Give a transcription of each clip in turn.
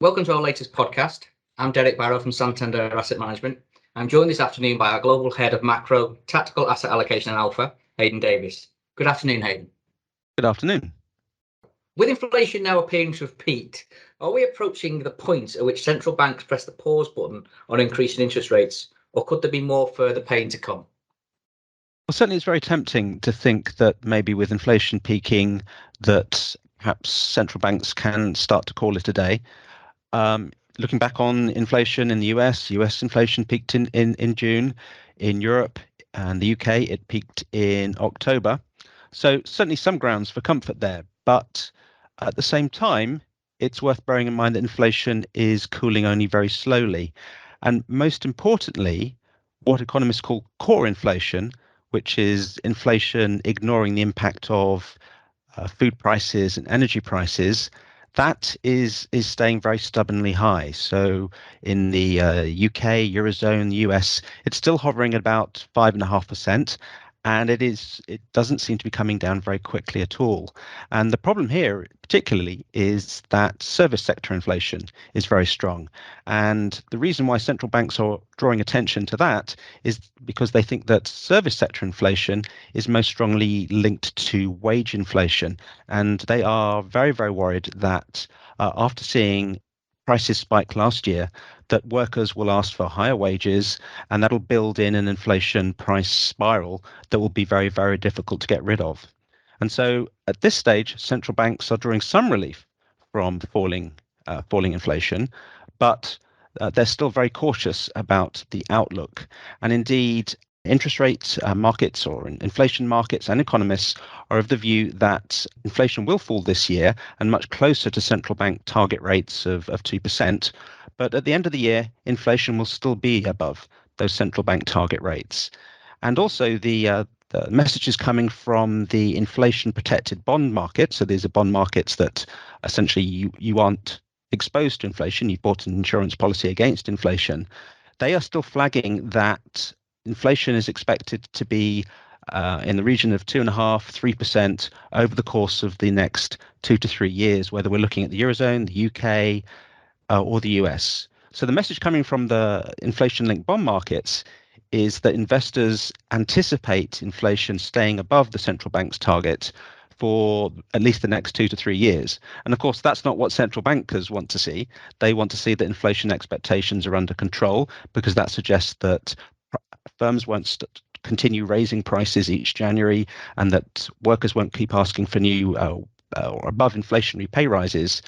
Welcome to our latest podcast. I'm Derek Barrow from Santander Asset Management. I'm joined this afternoon by our Global Head of Macro, Tactical Asset Allocation and Alpha, Hayden Davis. Good afternoon, Hayden. Good afternoon. With inflation now appearing to have peaked, are we approaching the point at which central banks press the pause button on increasing interest rates, or could there be more further pain to come? Well, certainly it's very tempting to think that maybe with inflation peaking, that perhaps central banks can start to call it a day. Looking back on inflation in the US inflation peaked in June. In Europe and the UK, it peaked in October. So certainly some grounds for comfort there. But at the same time, it's worth bearing in mind that inflation is cooling only very slowly. And most importantly, what economists call core inflation, which is inflation ignoring the impact of food prices and energy prices, that is staying very stubbornly high. So in the UK, Eurozone, the US, it's still hovering at about 5.5%. And it doesn't seem to be coming down very quickly at all. And the problem here, particularly, is that service sector inflation is very strong. And the reason why central banks are drawing attention to that is because they think that service sector inflation is most strongly linked to wage inflation. And they are very, very worried that after seeing prices spike last year, that workers will ask for higher wages, and that'll build in an inflation price spiral that will be very, very difficult to get rid of. And so at this stage, central banks are drawing some relief from falling inflation, but they're still very cautious about the outlook. And indeed, interest rate markets or inflation markets and economists are of the view that inflation will fall this year and much closer to central bank target rates of 2%. But at the end of the year, inflation will still be above those central bank target rates. And also the messages coming from the inflation protected bond market. So these are bond markets that essentially you aren't exposed to inflation. You've bought an insurance policy against inflation. They are still flagging that inflation is expected to be in the region of 2.5–3% over the course of the next 2 to 3 years, whether we're looking at the Eurozone, the UK, or the US. So the message coming from the inflation-linked bond markets is that investors anticipate inflation staying above the central bank's target for at least the next 2 to 3 years. And of course, that's not what central bankers want to see. They want to see that inflation expectations are under control, because that suggests that firms won't continue raising prices each January, and that workers won't keep asking for new or above inflationary pay rises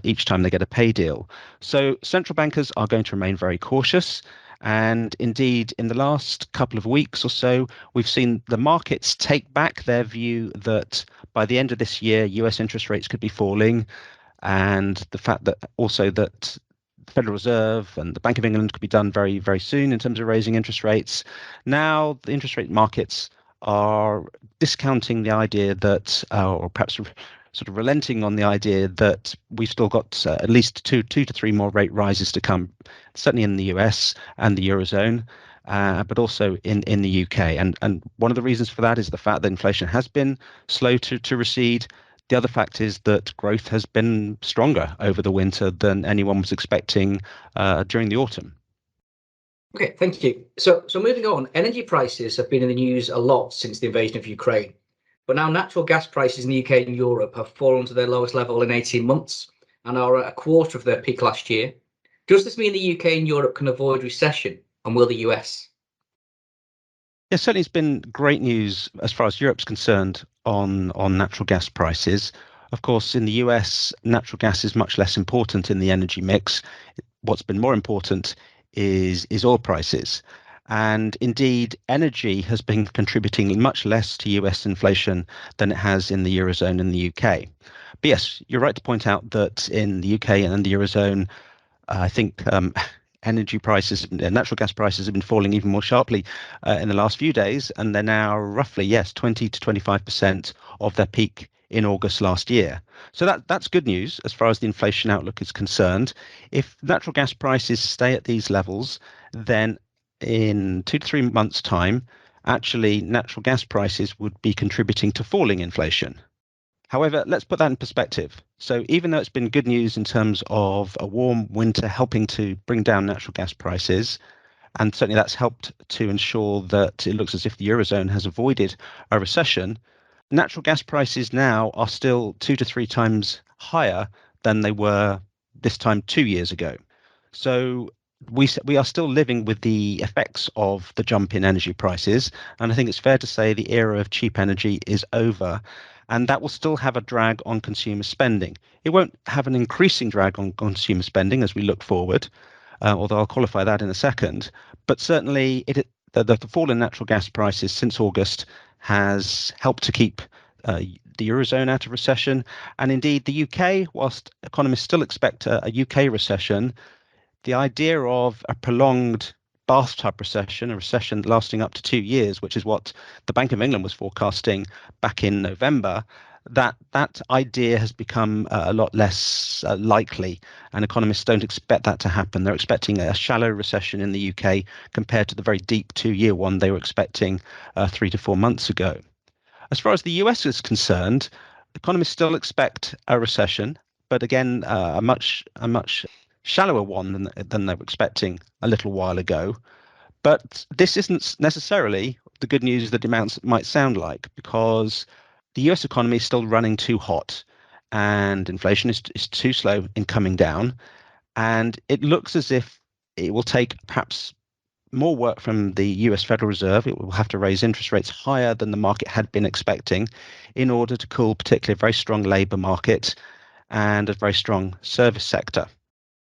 each time they get a pay deal. So central bankers are going to remain very cautious. And indeed, in the last couple of weeks or so, we've seen the markets take back their view that by the end of this year, US interest rates could be falling. And the fact that also that the Federal Reserve and the Bank of England could be done very, very soon in terms of raising interest rates. Now the interest rate markets are discounting the idea that, or perhaps sort of relenting on the idea that we've still got at least two to three more rate rises to come, certainly in the US and the Eurozone, but also in the UK. And one of the reasons for that is the fact that inflation has been slow to recede. The other fact is that growth has been stronger over the winter than anyone was expecting during the autumn. Okay, thank you. So moving on, energy prices have been in the news a lot since the invasion of Ukraine. But now natural gas prices in the UK and Europe have fallen to their lowest level in 18 months and are at a quarter of their peak last year. Does this mean the UK and Europe can avoid recession, and will the US? Yeah, certainly it's been great news as far as Europe's concerned on natural gas prices. Of course, in the US, natural gas is much less important in the energy mix. What's been more important is oil prices. And indeed, energy has been contributing much less to US inflation than it has in the Eurozone and the UK. But yes, you're right to point out that in the UK and the Eurozone, I think energy prices, natural gas prices have been falling even more sharply in the last few days. And they're now roughly, 20 to 25% of their peak in August last year. So that's good news as far as the inflation outlook is concerned. If natural gas prices stay at these levels, then in 2 to 3 months' time, actually natural gas prices would be contributing to falling inflation. However, let's put that in perspective. So even though it's been good news in terms of a warm winter helping to bring down natural gas prices, and certainly that's helped to ensure that it looks as if the Eurozone has avoided a recession, natural gas prices now are still 2 to 3 times higher than they were this time 2 years ago. So we are still living with the effects of the jump in energy prices, and I think it's fair to say the era of cheap energy is over, and that will still have a drag on consumer spending. It won't have an increasing drag on consumer spending as we look forward, although I'll qualify that in a second. But certainly, the fall in natural gas prices since August has helped to keep the Eurozone out of recession. And indeed, the UK, whilst economists still expect a UK recession, the idea of a prolonged bathtub recession, a recession lasting up to 2 years, which is what the Bank of England was forecasting back in November, that idea has become a lot less likely, and economists don't expect that to happen. They're expecting a shallow recession in the UK compared to the very deep 2 year one they were expecting 3 to 4 months ago. As far as the US is concerned, economists still expect a recession, but again, a much shallower one than they were expecting a little while ago. But this isn't necessarily the good news that it might sound like, because the US economy is still running too hot and inflation is too slow in coming down. And it looks as if it will take perhaps more work from the US Federal Reserve. It will have to raise interest rates higher than the market had been expecting in order to cool particularly a very strong labour market and a very strong service sector.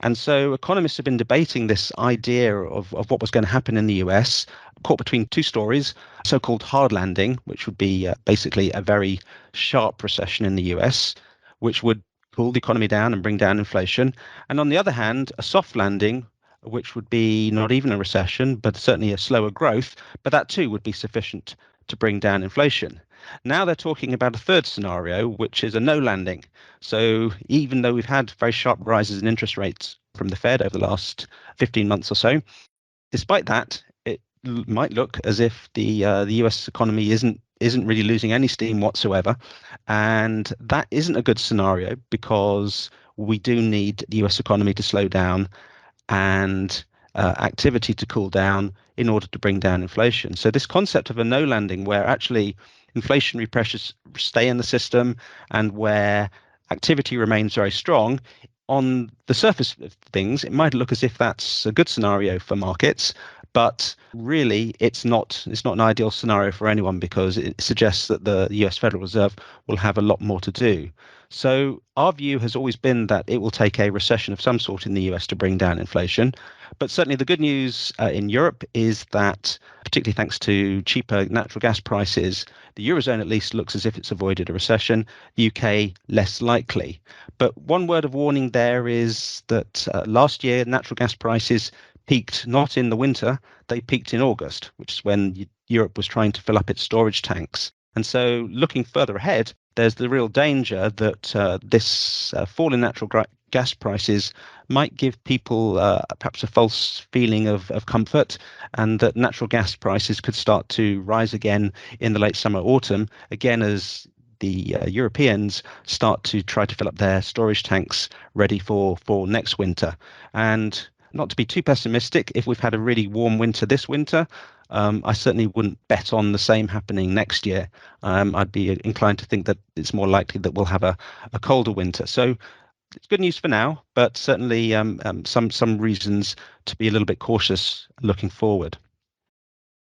And so economists have been debating this idea of what was going to happen in the US, caught between two stories, so-called hard landing, which would be basically a very sharp recession in the US, which would cool the economy down and bring down inflation. And on the other hand, a soft landing, which would be not even a recession, but certainly a slower growth, but that too would be sufficient to bring down inflation. Now they're talking about a third scenario, which is a no landing. So even though we've had very sharp rises in interest rates from the Fed over the last 15 months or so, despite that, it might look as if the US economy isn't really losing any steam whatsoever, and that isn't a good scenario because we do need the US economy to slow down and activity to cool down in order to bring down inflation. So this concept of a no landing, where actually inflationary pressures stay in the system and where activity remains very strong, on the surface of things, it might look as if that's a good scenario for markets, but really it's not an ideal scenario for anyone, because it suggests that the US Federal Reserve will have a lot more to do. So our view has always been that it will take a recession of some sort in the US to bring down inflation. But certainly the good news in Europe is that, particularly thanks to cheaper natural gas prices, the Eurozone at least looks as if it's avoided a recession, the UK less likely. But one word of warning there is that last year natural gas prices peaked not in the winter, they peaked in August, which is when Europe was trying to fill up its storage tanks. And so looking further ahead, there's the real danger that this fall in natural gas prices might give people perhaps a false feeling of comfort, and that natural gas prices could start to rise again in the late summer, autumn, again as the Europeans start to try to fill up their storage tanks ready for next winter. And not to be too pessimistic, if we've had a really warm winter this winter, I certainly wouldn't bet on the same happening next year. I'd be inclined to think that it's more likely that we'll have a colder winter. So it's good news for now, but certainly some reasons to be a little bit cautious looking forward.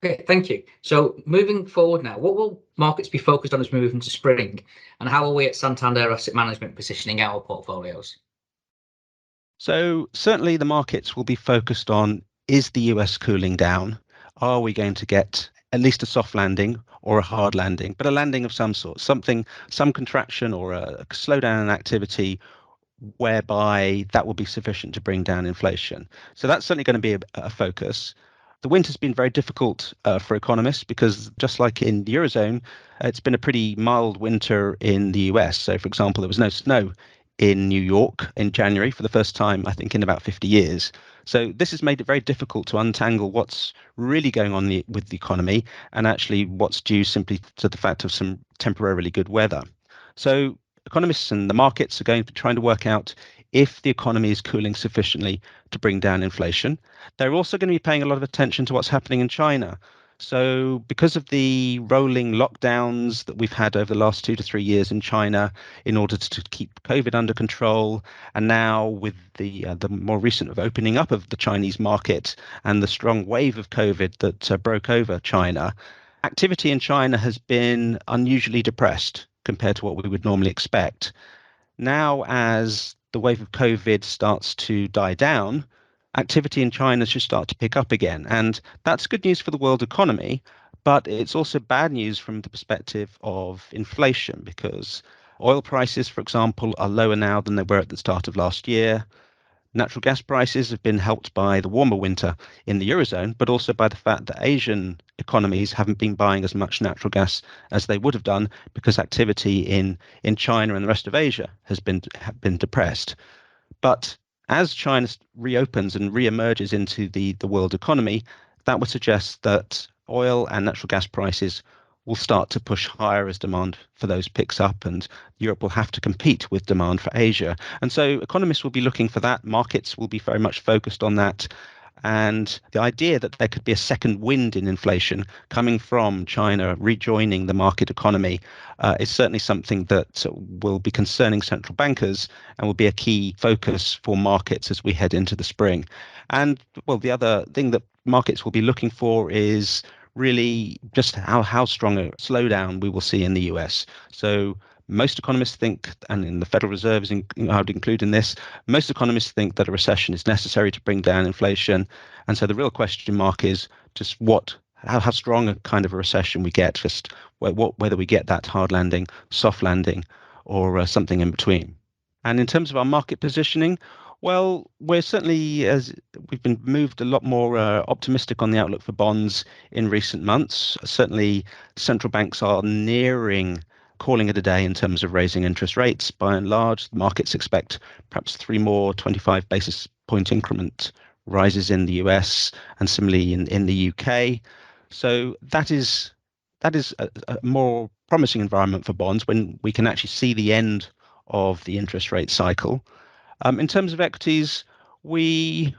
Okay, thank you. So moving forward now, what will markets be focused on as we move into spring, and how are we at Santander Asset Management positioning our portfolios? So certainly the markets will be focused on, is the US cooling down? Are we going to get at least a soft landing or a hard landing, but a landing of some sort, some contraction or a slowdown in activity whereby that will be sufficient to bring down inflation. So that's certainly going to be a focus. The winter's been very difficult for economists because, just like in the Eurozone, it's been a pretty mild winter in the US. So, for example, there was no snow in New York in January for the first time, I think, in about 50 years. So this has made it very difficult to untangle what's really going on with the economy and actually what's due simply to the fact of some temporarily good weather. So economists and the markets are going to be trying to work out if the economy is cooling sufficiently to bring down inflation. They're also going to be paying a lot of attention to what's happening in China. So because of the rolling lockdowns that we've had over the last 2 to 3 years in China in order to keep COVID under control, and now with the more recent opening up of the Chinese market and the strong wave of COVID that broke over China, activity in China has been unusually depressed compared to what we would normally expect. Now, as the wave of COVID starts to die down, activity in China should start to pick up again. And that's good news for the world economy, but it's also bad news from the perspective of inflation, because oil prices, for example, are lower now than they were at the start of last year. Natural gas prices have been helped by the warmer winter in the Eurozone, but also by the fact that Asian economies haven't been buying as much natural gas as they would have done because activity in China and the rest of Asia has been depressed. But as China reopens and reemerges into the world economy, that would suggest that oil and natural gas prices will start to push higher as demand for those picks up, and Europe will have to compete with demand for Asia. And so economists will be looking for that. Markets will be very much focused on that. And the idea that there could be a second wind in inflation coming from China rejoining the market economy is certainly something that will be concerning central bankers and will be a key focus for markets as we head into the spring. And well, the other thing that markets will be looking for is really just how strong a slowdown we will see in the US. So most economists think, and in the Federal Reserve is I would include in this, most economists think that a recession is necessary to bring down inflation. And so the real question mark is just how strong a kind of a recession we get, just whether we get that hard landing, soft landing, or something in between. And in terms of our market positioning, well, we're certainly, as we've been moved a lot more optimistic on the outlook for bonds in recent months. Certainly, central banks are nearing calling it a day in terms of raising interest rates. By and large, markets expect perhaps 3 more 25 basis point increment rises in the US and similarly in the UK. So that is a more promising environment for bonds when we can actually see the end of the interest rate cycle. In terms of equities, we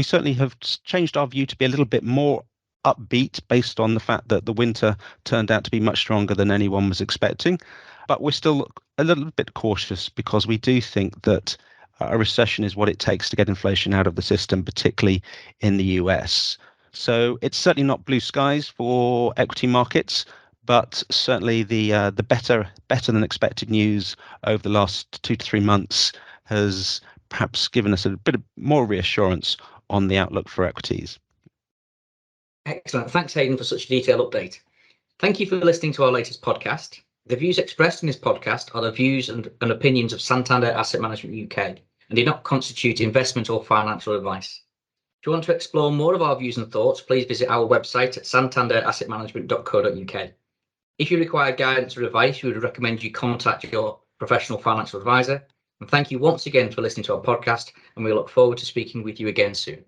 certainly have changed our view to be a little bit more upbeat based on the fact that the winter turned out to be much stronger than anyone was expecting. But we're still a little bit cautious because we do think that a recession is what it takes to get inflation out of the system, particularly in the US. So it's certainly not blue skies for equity markets, but certainly the better than expected news over the last 2 to 3 months has perhaps given us a bit of more reassurance on the outlook for equities. Excellent. Thanks, Hayden, for such a detailed update. Thank you for listening to our latest podcast. The views expressed in this podcast are the views and opinions of Santander Asset Management UK and do not constitute investment or financial advice. If you want to explore more of our views and thoughts, please visit our website at santanderassetmanagement.co.uk. If you require guidance or advice, we would recommend you contact your professional financial advisor. And thank you once again for listening to our podcast, and we look forward to speaking with you again soon.